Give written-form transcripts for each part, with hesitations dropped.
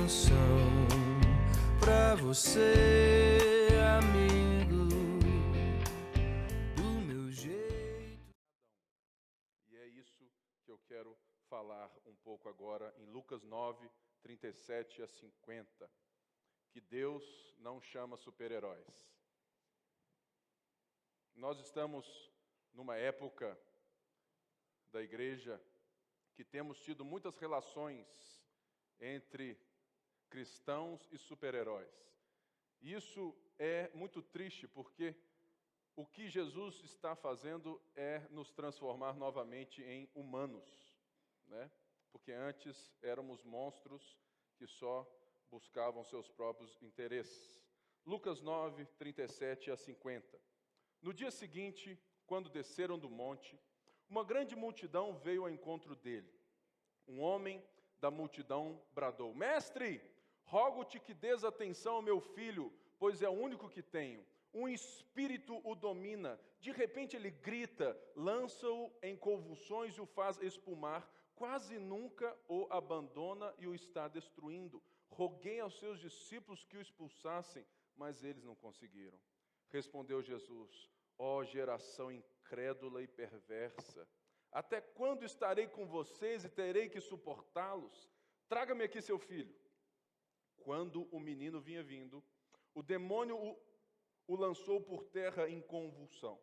canção pra você, amigo, do meu jeito. E é isso que eu quero falar um pouco agora em Lucas 9, 37 a 50. Que Deus não chama super-heróis. Nós estamos numa época da igreja que temos tido muitas relações entre cristãos e super-heróis. Isso é muito triste porque o que Jesus está fazendo é nos transformar novamente em humanos, né? Porque antes éramos monstros que só buscavam seus próprios interesses. Lucas 9, 37 a 50. No dia seguinte, quando desceram do monte, uma grande multidão veio ao encontro dele. Um homem da multidão bradou: Mestre, rogo-te que dês atenção ao meu filho, pois é o único que tenho. Um espírito o domina. De repente ele grita, lança-o em convulsões e o faz espumar. Quase nunca o abandona e o está destruindo. Roguei aos seus discípulos que o expulsassem, mas eles não conseguiram. Respondeu Jesus: ó geração incrédula e perversa, até quando estarei com vocês e terei que suportá-los? Traga-me aqui seu filho. Quando o menino vinha vindo, o demônio o lançou por terra em convulsão.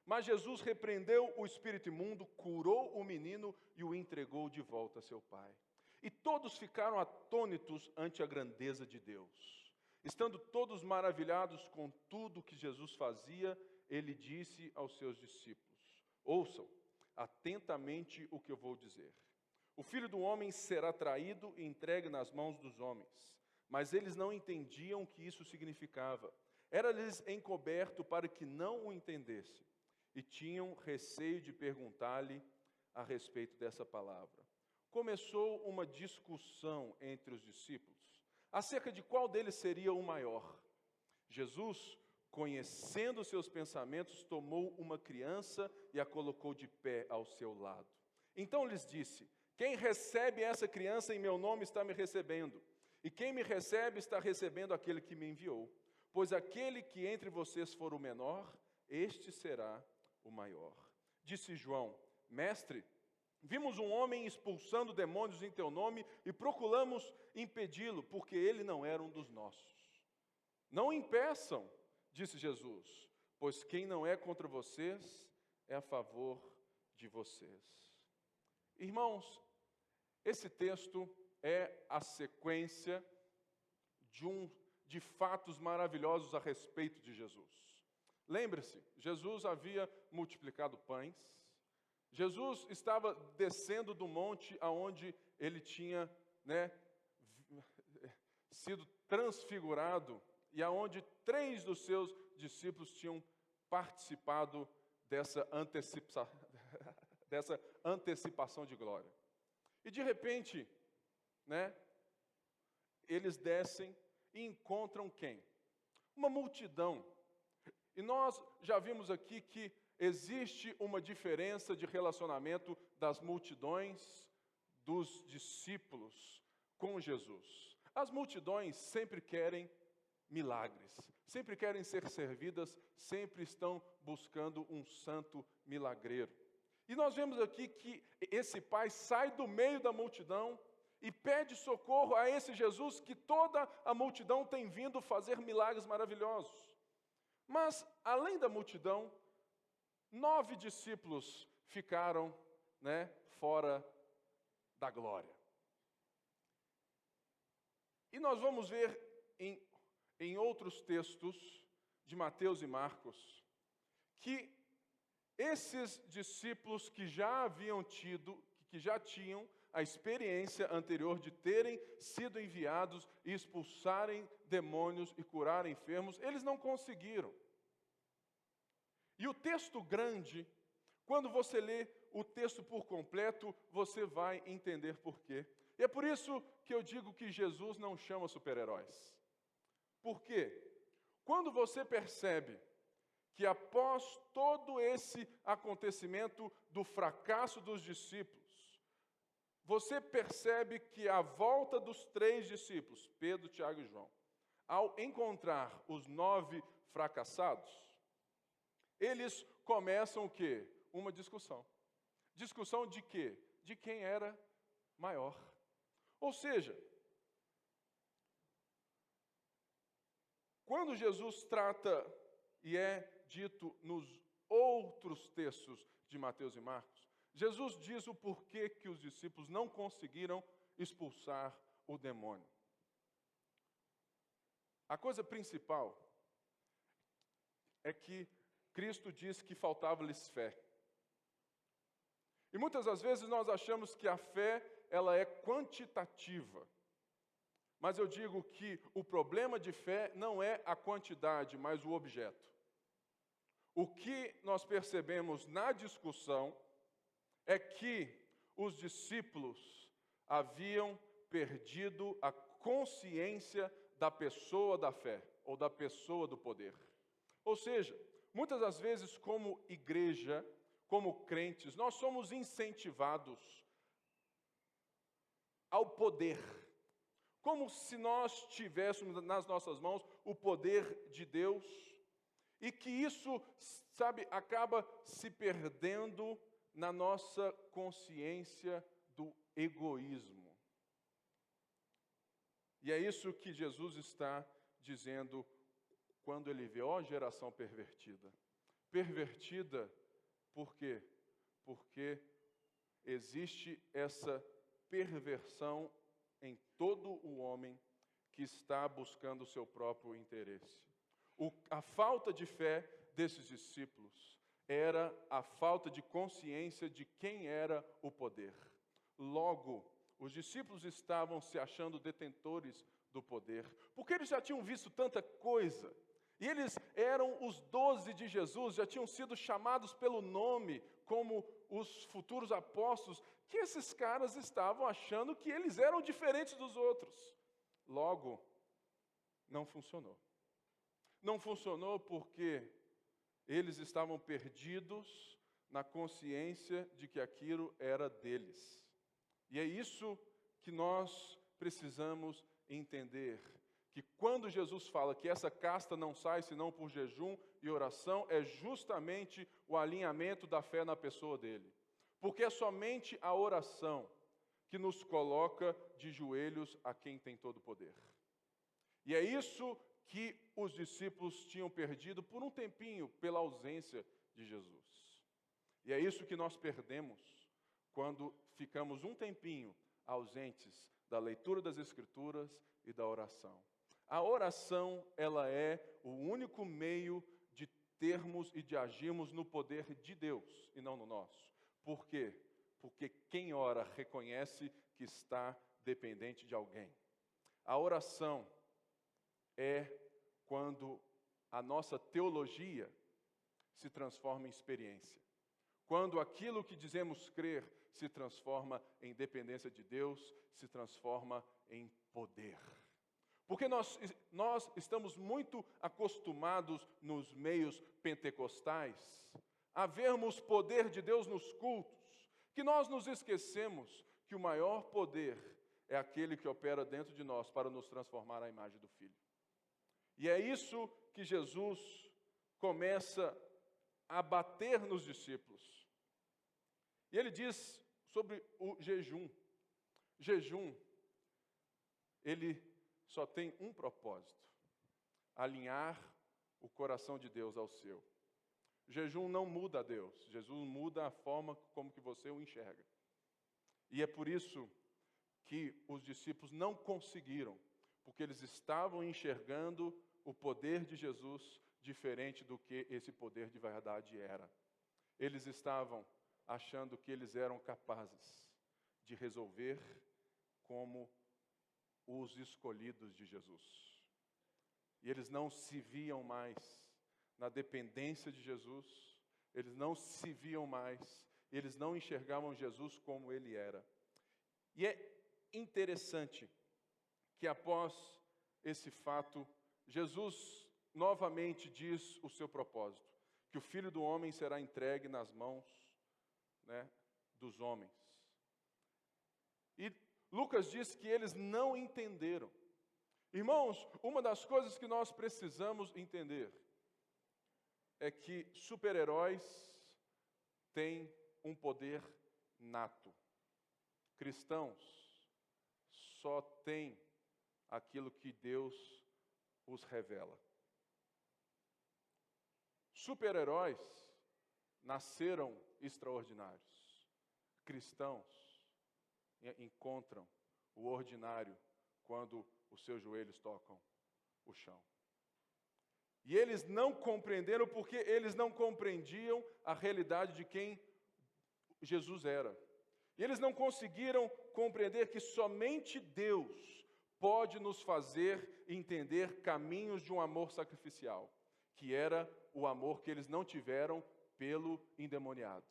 Mas Jesus repreendeu o espírito imundo, curou o menino e o entregou de volta a seu pai. E todos ficaram atônitos ante a grandeza de Deus. Estando todos maravilhados com tudo que Jesus fazia, ele disse aos seus discípulos: ouçam atentamente o que eu vou dizer. O Filho do Homem será traído e entregue nas mãos dos homens. Mas eles não entendiam o que isso significava. Era-lhes encoberto para que não o entendessem. E tinham receio de perguntar-lhe a respeito dessa palavra. Começou uma discussão entre os discípulos acerca de qual deles seria o maior. Jesus, conhecendo seus pensamentos, tomou uma criança e a colocou de pé ao seu lado. Então lhes disse: quem recebe essa criança em meu nome está me recebendo, e quem me recebe está recebendo aquele que me enviou. Pois aquele que entre vocês for o menor, este será o maior. Disse João: mestre, vimos um homem expulsando demônios em teu nome e procuramos impedi-lo, porque ele não era um dos nossos. Não o impeçam, disse Jesus, pois quem não é contra vocês é a favor de vocês. Irmãos, esse texto é a sequência de fatos maravilhosos a respeito de Jesus. Lembre-se, Jesus havia multiplicado pães. Jesus estava descendo do monte aonde ele tinha, sido transfigurado e aonde 3 dos seus discípulos tinham participado dessa antecipação de glória. E de repente, eles descem e encontram quem? Uma multidão. E nós já vimos aqui que existe uma diferença de relacionamento das multidões dos discípulos com Jesus. As multidões sempre querem milagres, sempre querem ser servidas, sempre estão buscando um santo milagreiro. E nós vemos aqui que esse pai sai do meio da multidão e pede socorro a esse Jesus que toda a multidão tem vindo fazer milagres maravilhosos. Mas, além da multidão, 9 discípulos ficaram, fora da glória. E nós vamos ver em outros textos de Mateus e Marcos que esses discípulos que já tinham a experiência anterior de terem sido enviados e expulsarem demônios e curarem enfermos, eles não conseguiram. E o texto grande, quando você lê o texto por completo, você vai entender por quê. E é por isso que eu digo que Jesus não chama super-heróis. Por quê? Quando você percebe que após todo esse acontecimento do fracasso dos discípulos, você percebe que a volta dos 3 discípulos, Pedro, Tiago e João, ao encontrar os 9 fracassados, eles começam o quê? Uma discussão. Discussão de quê? De quem era maior. Ou seja, quando Jesus trata, e é dito nos outros textos de Mateus e Marcos, Jesus diz o porquê que os discípulos não conseguiram expulsar o demônio. A coisa principal é que Cristo diz que faltava-lhes fé. E muitas das vezes nós achamos que a fé, ela é quantitativa. Mas eu digo que o problema de fé não é a quantidade, mas o objeto. O que nós percebemos na discussão é que os discípulos haviam perdido a consciência da pessoa da fé, ou da pessoa do poder. Ou seja, muitas das vezes como igreja, como crentes, nós somos incentivados ao poder, como se nós tivéssemos nas nossas mãos o poder de Deus, e que isso, acaba se perdendo na nossa consciência do egoísmo. E é isso que Jesus está dizendo quando ele vê, ó geração pervertida. Pervertida por quê? Porque existe essa perversão em todo o homem que está buscando o seu próprio interesse. A falta de fé desses discípulos era a falta de consciência de quem era o poder. Logo, os discípulos estavam se achando detentores do poder, porque eles já tinham visto tanta coisa, e eles eram os 12 de Jesus, já tinham sido chamados pelo nome como os futuros apóstolos, que esses caras estavam achando que eles eram diferentes dos outros. Logo, não funcionou. Não funcionou porque eles estavam perdidos na consciência de que aquilo era deles. E é isso que nós precisamos entender, que quando Jesus fala que essa casta não sai senão por jejum e oração, é justamente o alinhamento da fé na pessoa dele. Porque é somente a oração que nos coloca de joelhos a quem tem todo o poder. E é isso que os discípulos tinham perdido por um tempinho, pela ausência de Jesus. E é isso que nós perdemos quando ficamos um tempinho ausentes da leitura das Escrituras e da oração. A oração, ela é o único meio de termos e de agirmos no poder de Deus e não no nosso. Por quê? Porque quem ora reconhece que está dependente de alguém. A oração é quando a nossa teologia se transforma em experiência. Quando aquilo que dizemos crer se transforma em dependência de Deus, se transforma em poder. Porque nós estamos muito acostumados nos meios pentecostais a vermos poder de Deus nos cultos, que nós nos esquecemos que o maior poder é aquele que opera dentro de nós para nos transformar à imagem do Filho. E é isso que Jesus começa a bater nos discípulos. E ele diz sobre o jejum. Jejum, ele só tem um propósito: alinhar o coração de Deus ao seu. Jejum não muda a Deus, Jesus muda a forma como que você o enxerga. E é por isso que os discípulos não conseguiram, porque eles estavam enxergando o poder de Jesus diferente do que esse poder de verdade era. Eles estavam achando que eles eram capazes de resolver como os escolhidos de Jesus. E eles não se viam mais na dependência de Jesus, eles não se viam mais, eles não enxergavam Jesus como ele era. E é interessante que após esse fato, Jesus novamente diz o seu propósito, que o Filho do Homem será entregue nas mãos, dos homens. Lucas diz que eles não entenderam. Irmãos, uma das coisas que nós precisamos entender é que super-heróis têm um poder nato. Cristãos só têm aquilo que Deus os revela. Super-heróis nasceram extraordinários. Cristãos encontram o ordinário quando os seus joelhos tocam o chão. E eles não compreenderam porque eles não compreendiam a realidade de quem Jesus era. E eles não conseguiram compreender que somente Deus pode nos fazer entender caminhos de um amor sacrificial, que era o amor que eles não tiveram pelo endemoniado.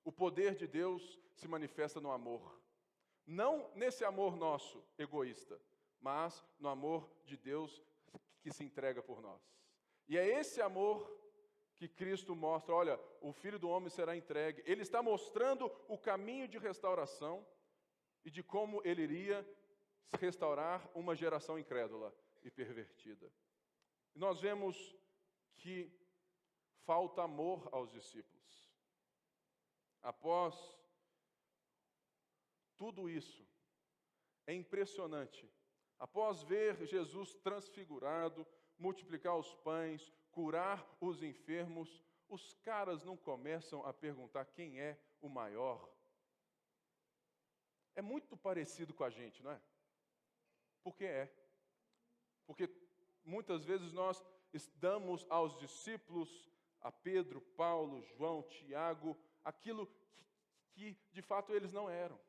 O poder de Deus se manifesta no amor. Não nesse amor nosso, egoísta, mas no amor de Deus que se entrega por nós. E é esse amor que Cristo mostra, olha, o Filho do Homem será entregue. Ele está mostrando o caminho de restauração e de como ele iria restaurar uma geração incrédula e pervertida. E nós vemos que falta amor aos discípulos. Após tudo isso, é impressionante. Após ver Jesus transfigurado, multiplicar os pães, curar os enfermos, os caras não começam a perguntar quem é o maior. É muito parecido com a gente, não é? Porque é. Porque muitas vezes nós damos aos discípulos, a Pedro, Paulo, João, Tiago, aquilo que de fato eles não eram.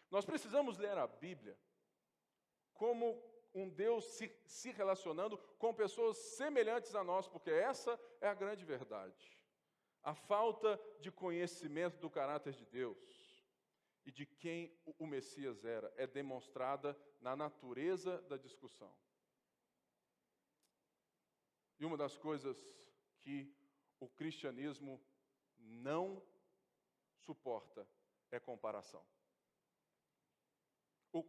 Nós precisamos ler a Bíblia como um Deus se relacionando com pessoas semelhantes a nós, porque essa é a grande verdade. A falta de conhecimento do caráter de Deus e de quem o Messias era é demonstrada na natureza da discussão. E uma das coisas que o cristianismo não suporta é comparação. O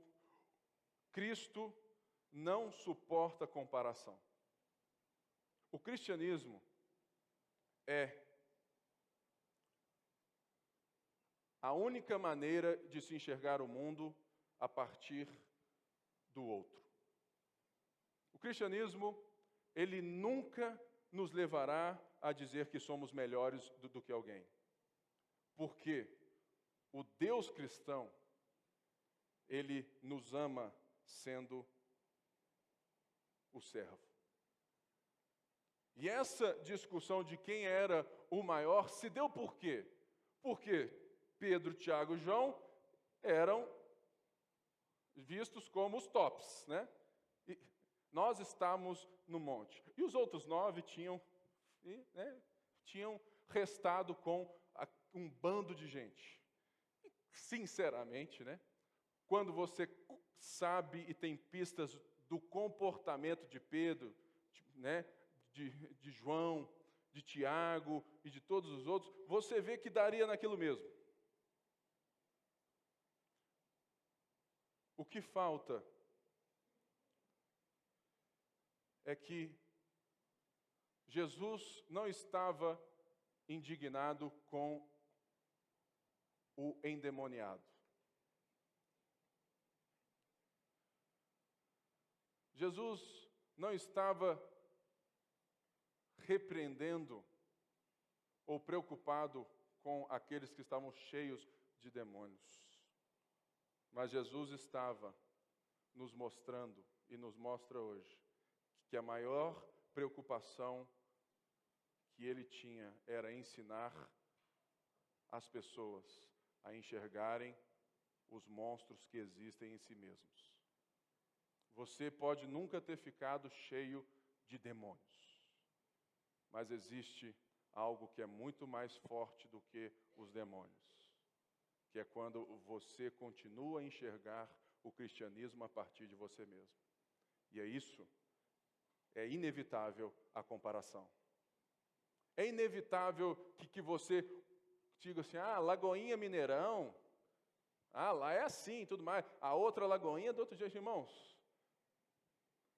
Cristo não suporta comparação. O cristianismo é a única maneira de se enxergar o mundo a partir do outro. O cristianismo, ele nunca nos levará a dizer que somos melhores do que alguém. Porque o Deus cristão, ele nos ama sendo o servo. E essa discussão de quem era o maior se deu por quê? Porque Pedro, Tiago e João eram vistos como os tops, né? E nós estávamos no monte. E os outros 9 tinham restado com um bando de gente. E, sinceramente, né? Quando você sabe e tem pistas do comportamento de Pedro, de João, de Tiago e de todos os outros, você vê que daria naquilo mesmo. O que falta é que Jesus não estava indignado com o endemoniado. Jesus não estava repreendendo ou preocupado com aqueles que estavam cheios de demônios. Mas Jesus estava nos mostrando e nos mostra hoje que a maior preocupação que ele tinha era ensinar as pessoas a enxergarem os monstros que existem em si mesmos. Você pode nunca ter ficado cheio de demônios, mas existe algo que é muito mais forte do que os demônios, que é quando você continua a enxergar o cristianismo a partir de você mesmo. E é inevitável a comparação. É inevitável que você diga assim, Lagoinha Mineirão, Ah, lá é assim, tudo mais. A outra lagoinha do outro jeito, irmãos.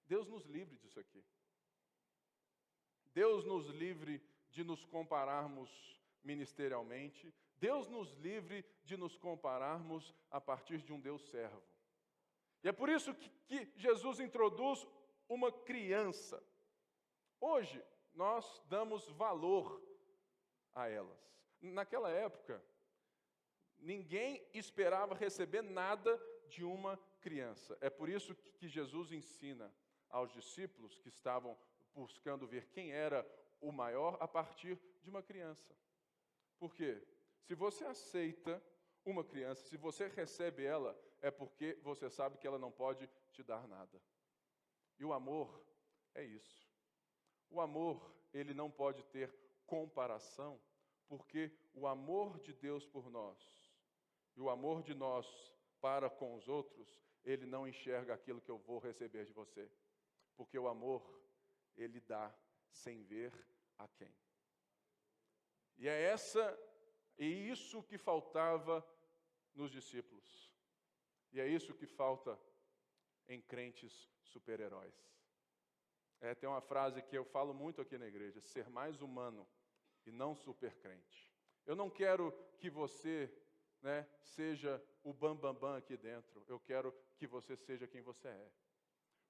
Deus nos livre disso aqui. Deus nos livre de nos compararmos ministerialmente. Deus nos livre de nos compararmos a partir de um Deus servo. E é por isso que Jesus introduz uma criança. Hoje, nós damos valor a elas. Naquela época, ninguém esperava receber nada de uma criança. É por isso que Jesus ensina aos discípulos que estavam buscando ver quem era o maior a partir de uma criança. Por quê? Se você aceita uma criança, se você recebe ela, é porque você sabe que ela não pode te dar nada. E o amor é isso. O amor, ele não pode ter comparação, porque o amor de Deus por nós e o amor de nós para com os outros, ele não enxerga aquilo que eu vou receber de você. Porque o amor, ele dá sem ver a quem. E é isso que faltava nos discípulos. E é isso que falta em crentes super-heróis. Tem uma frase que eu falo muito aqui na igreja: ser mais humano e não super-crente. Eu não quero que você, seja o bambambam aqui dentro. Eu quero que você seja quem você é.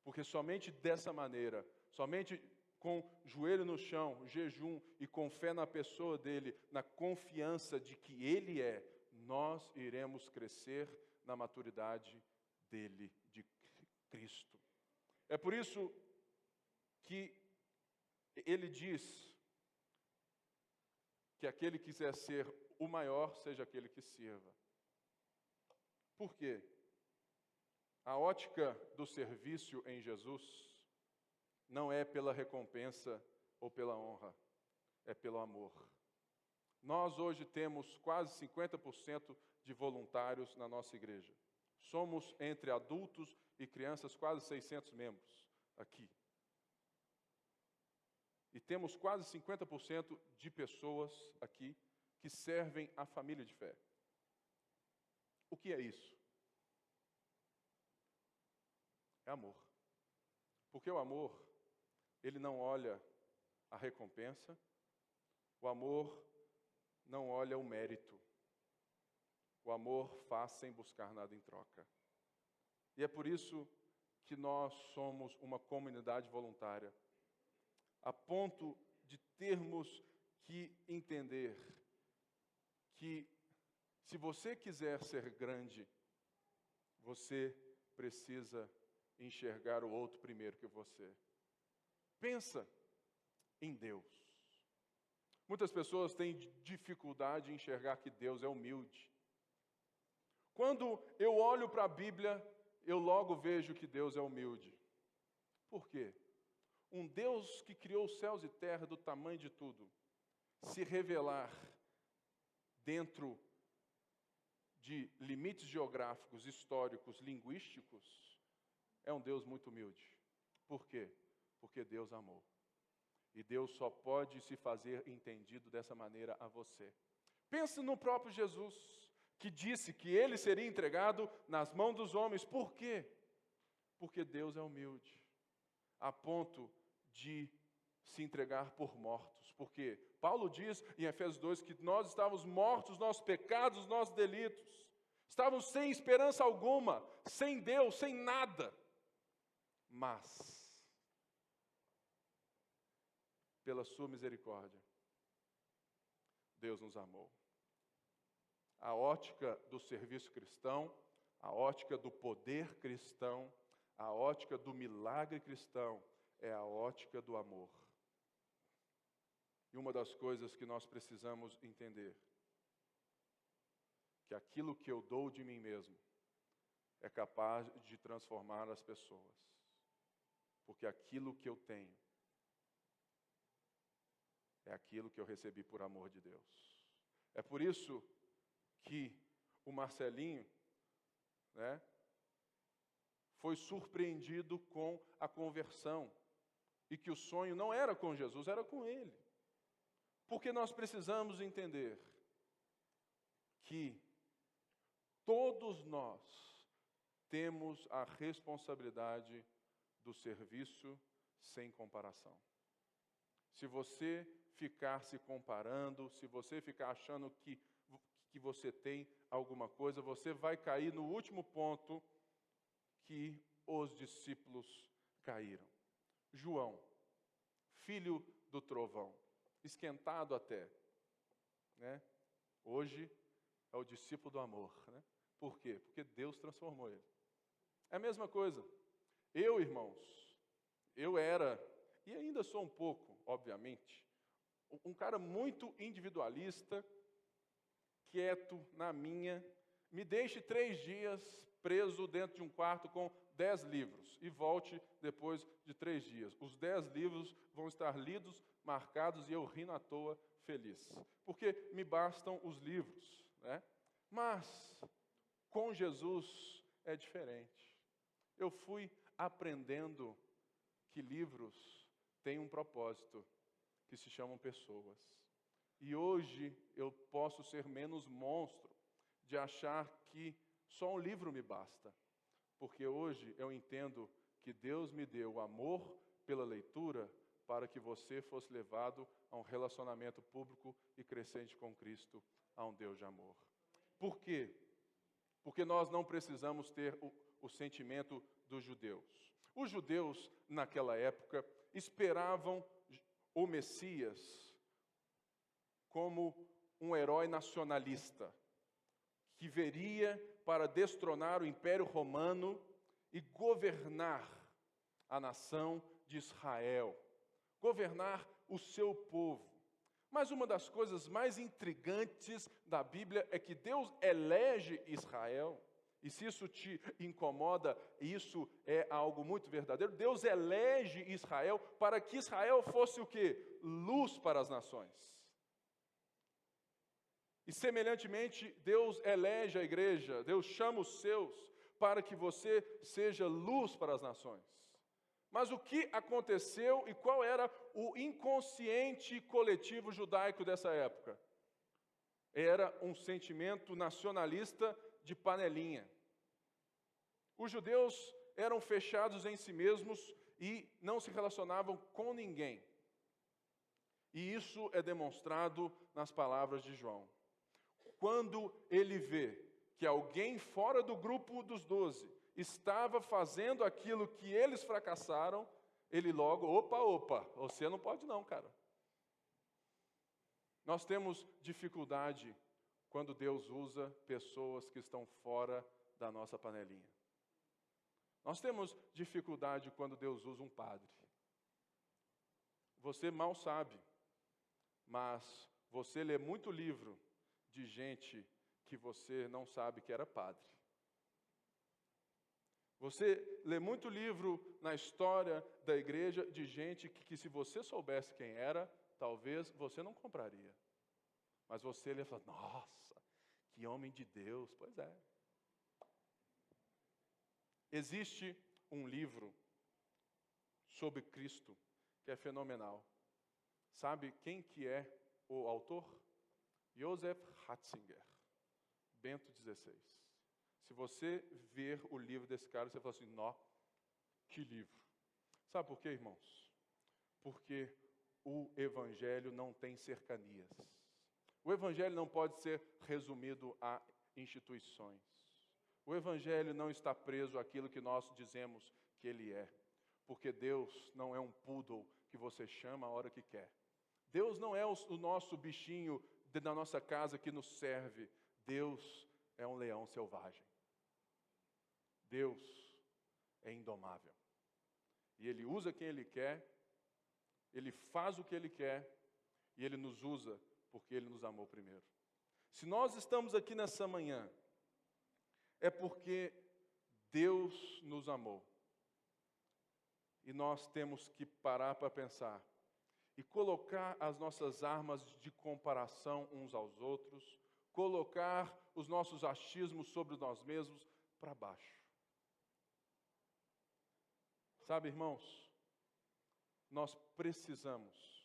Porque somente dessa maneira, somente com joelho no chão, jejum e com fé na pessoa dele, na confiança de que ele é, nós iremos crescer na maturidade dele, de Cristo. É por isso que ele diz que aquele que quiser ser o maior, seja aquele que sirva. Por quê? A ótica do serviço em Jesus não é pela recompensa ou pela honra, é pelo amor. Nós hoje temos quase 50% de voluntários na nossa igreja. Somos, entre adultos e crianças, quase 600 membros aqui. E temos quase 50% de pessoas aqui que servem a família de fé. O que é isso? É amor. Porque o amor, ele não olha a recompensa, o amor não olha o mérito. O amor faz sem buscar nada em troca. E é por isso que nós somos uma comunidade voluntária, a ponto de termos que entender que, se você quiser ser grande, você precisa enxergar o outro primeiro que você. Pensa em Deus. Muitas pessoas têm dificuldade em enxergar que Deus é humilde. Quando eu olho para a Bíblia, eu logo vejo que Deus é humilde. Por quê? Um Deus que criou os céus e terra do tamanho de tudo, se revelar dentro de limites geográficos, históricos, linguísticos, é um Deus muito humilde. Por quê? Porque Deus amou. E Deus só pode se fazer entendido dessa maneira a você. Pense no próprio Jesus, que disse que ele seria entregado nas mãos dos homens. Por quê? Porque Deus é humilde, a ponto de se entregar por mortos. Porque Paulo diz em Efésios 2 que nós estávamos mortos, nossos pecados, nossos delitos. Estávamos sem esperança alguma, sem Deus, sem nada. Mas, pela sua misericórdia, Deus nos amou. A ótica do serviço cristão, a ótica do poder cristão, a ótica do milagre cristão, é a ótica do amor. E uma das coisas que nós precisamos entender, que aquilo que eu dou de mim mesmo é capaz de transformar as pessoas. Porque aquilo que eu tenho é aquilo que eu recebi por amor de Deus. É por isso que o Marcelinho, foi surpreendido com a conversão. E que o sonho não era com Jesus, era com ele. Porque nós precisamos entender que Todos nós temos a responsabilidade do serviço sem comparação. Se você ficar se comparando, se você ficar achando que você tem alguma coisa, você vai cair no último ponto que os discípulos caíram. João, filho do trovão, esquentado até, né? Hoje é o discípulo do amor, né? Por quê? Porque Deus transformou ele. É a mesma coisa. Eu, irmãos, eu era, e ainda sou um pouco, obviamente, um cara muito individualista, quieto na minha. Me deixe 3 dias preso dentro de um quarto com 10 livros e volte depois de 3 dias. Os 10 livros vão estar lidos, marcados e eu rindo à toa, feliz. Porque me bastam os livros, né? Mas com Jesus é diferente. Eu fui aprendendo que livros têm um propósito, que se chamam pessoas. E hoje eu posso ser menos monstro de achar que só um livro me basta. Porque hoje eu entendo que Deus me deu o amor pela leitura para que você fosse levado a um relacionamento público e crescente com Cristo, a um Deus de amor. Por quê? Porque nós não precisamos ter o sentimento dos judeus. Os judeus, naquela época, esperavam o Messias como um herói nacionalista, que viria para destronar o Império Romano e governar a nação de Israel, governar o seu povo. Mas uma das coisas mais intrigantes da Bíblia é que Deus elege Israel, e se isso te incomoda, isso é algo muito verdadeiro. Deus elege Israel para que Israel fosse o quê? Luz para as nações. E semelhantemente, Deus elege a igreja, Deus chama os seus para que você seja luz para as nações. Mas o que aconteceu e qual era o inconsciente coletivo judaico dessa época? Era um sentimento nacionalista de panelinha. Os judeus eram fechados em si mesmos e não se relacionavam com ninguém. E isso é demonstrado nas palavras de João. Quando ele vê que alguém fora do grupo dos 12 estava fazendo aquilo que eles fracassaram, ele logo, opa, você não pode não, cara. Nós temos dificuldade quando Deus usa pessoas que estão fora da nossa panelinha. Nós temos dificuldade quando Deus usa um padre. Você mal sabe, mas você lê muito livro de gente que você não sabe que era padre. Você lê muito livro na história da igreja de gente que se você soubesse quem era, talvez você não compraria. Mas você lê e fala, nossa, que homem de Deus. Pois é. Existe um livro sobre Cristo que é fenomenal. Sabe quem que é o autor? Joseph Ratzinger, Bento XVI. Se você ver o livro desse cara, você fala assim, nó, que livro. Sabe por quê, irmãos? Porque o Evangelho não tem cercanias. O Evangelho não pode ser resumido a instituições. O Evangelho não está preso àquilo que nós dizemos que ele é. Porque Deus não é um poodle que você chama a hora que quer. Deus não é o nosso bichinho da nossa casa que nos serve. Deus é um leão selvagem. Deus é indomável. E Ele usa quem Ele quer, Ele faz o que Ele quer, e Ele nos usa porque Ele nos amou primeiro. Se nós estamos aqui nessa manhã, é porque Deus nos amou. E nós temos que parar para pensar e colocar as nossas armas de comparação uns aos outros, colocar os nossos achismos sobre nós mesmos para baixo. Sabe, irmãos, nós precisamos,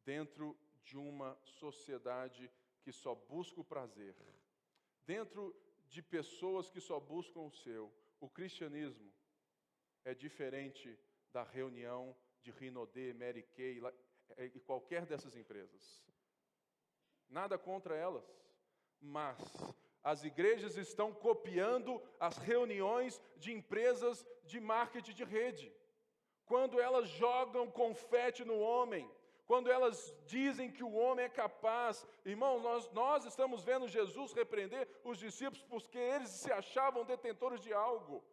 dentro de uma sociedade que só busca o prazer, dentro de pessoas que só buscam o seu. O cristianismo é diferente da reunião de Rinodê, Mary Kay e qualquer dessas empresas. Nada contra elas, mas as igrejas estão copiando as reuniões de empresas de marketing de rede. Quando elas jogam confete no homem, quando elas dizem que o homem é capaz, irmão, nós estamos vendo Jesus repreender os discípulos porque eles se achavam detentores de algo.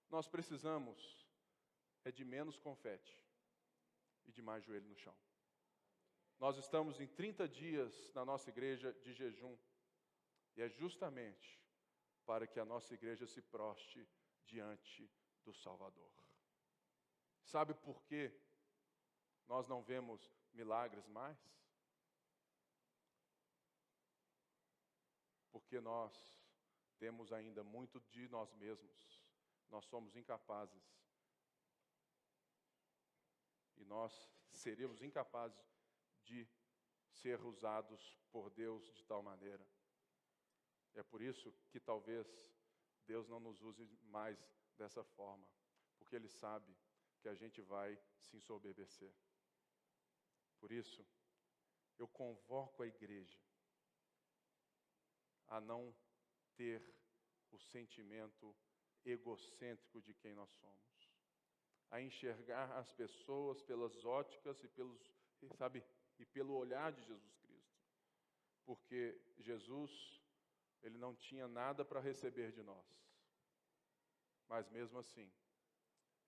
Nós precisamos de menos confete e de mais joelho no chão. Nós estamos em 30 dias na nossa igreja de jejum, e é justamente para que a nossa igreja se proste diante do Salvador. Sabe por quê nós não vemos milagres mais? Porque nós temos ainda muito de nós mesmos. Nós somos incapazes. E nós seríamos incapazes de ser usados por Deus de tal maneira. É por isso que talvez Deus não nos use mais dessa forma, porque Ele sabe que a gente vai se ensoberbecer. Por isso, eu convoco a igreja a não ter o sentimento egocêntrico de quem nós somos, a enxergar as pessoas pelas óticas e pelo olhar de Jesus Cristo, porque Jesus, Ele não tinha nada para receber de nós, mas mesmo assim,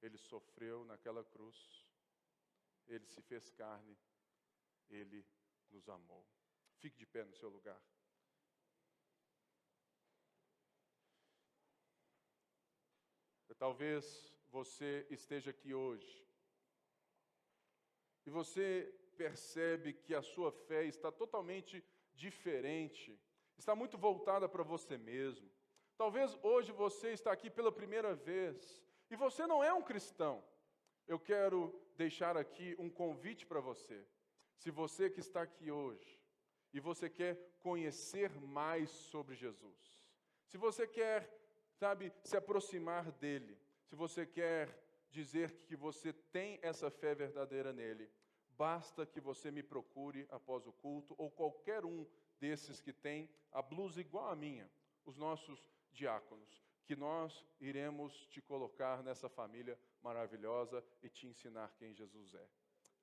Ele sofreu naquela cruz, Ele se fez carne, Ele nos amou. Fique de pé no seu lugar. Talvez você esteja aqui hoje e você percebe que a sua fé está totalmente diferente, está muito voltada para você mesmo. Talvez hoje você está aqui pela primeira vez e você não é um cristão. Eu quero deixar aqui um convite para você. Se você que está aqui hoje e você quer conhecer mais sobre Jesus, se você quer, se aproximar dele, se você quer dizer que você tem essa fé verdadeira nele, basta que você me procure após o culto, ou qualquer um desses que tem a blusa igual à minha, os nossos diáconos, que nós iremos te colocar nessa família maravilhosa e te ensinar quem Jesus é.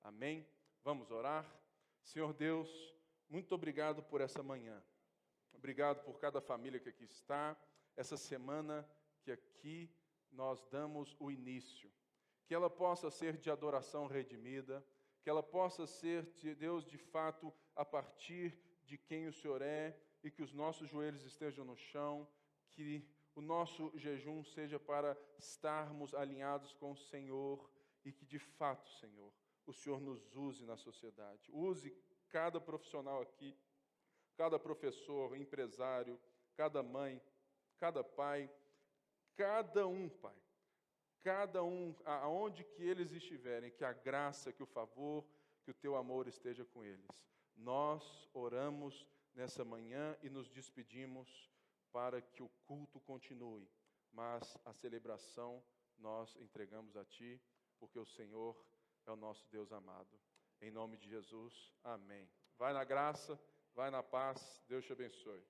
Amém? Vamos orar? Senhor Deus, muito obrigado por essa manhã. Obrigado por cada família que aqui está, essa semana que aqui nós damos o início. Que ela possa ser de adoração redimida, que ela possa ser, Deus, de fato, a partir de quem o Senhor é, e que os nossos joelhos estejam no chão, que o nosso jejum seja para estarmos alinhados com o Senhor, e que de fato, Senhor, o Senhor nos use na sociedade. Use cada profissional aqui, cada professor, empresário, cada mãe, cada pai, cada um, Pai, cada um, aonde que eles estiverem, que a graça, que o favor, que o Teu amor esteja com eles. Nós oramos nessa manhã e nos despedimos para que o culto continue, mas a celebração nós entregamos a Ti, porque o Senhor é o nosso Deus amado. Em nome de Jesus, amém. Vai na graça, vai na paz, Deus te abençoe.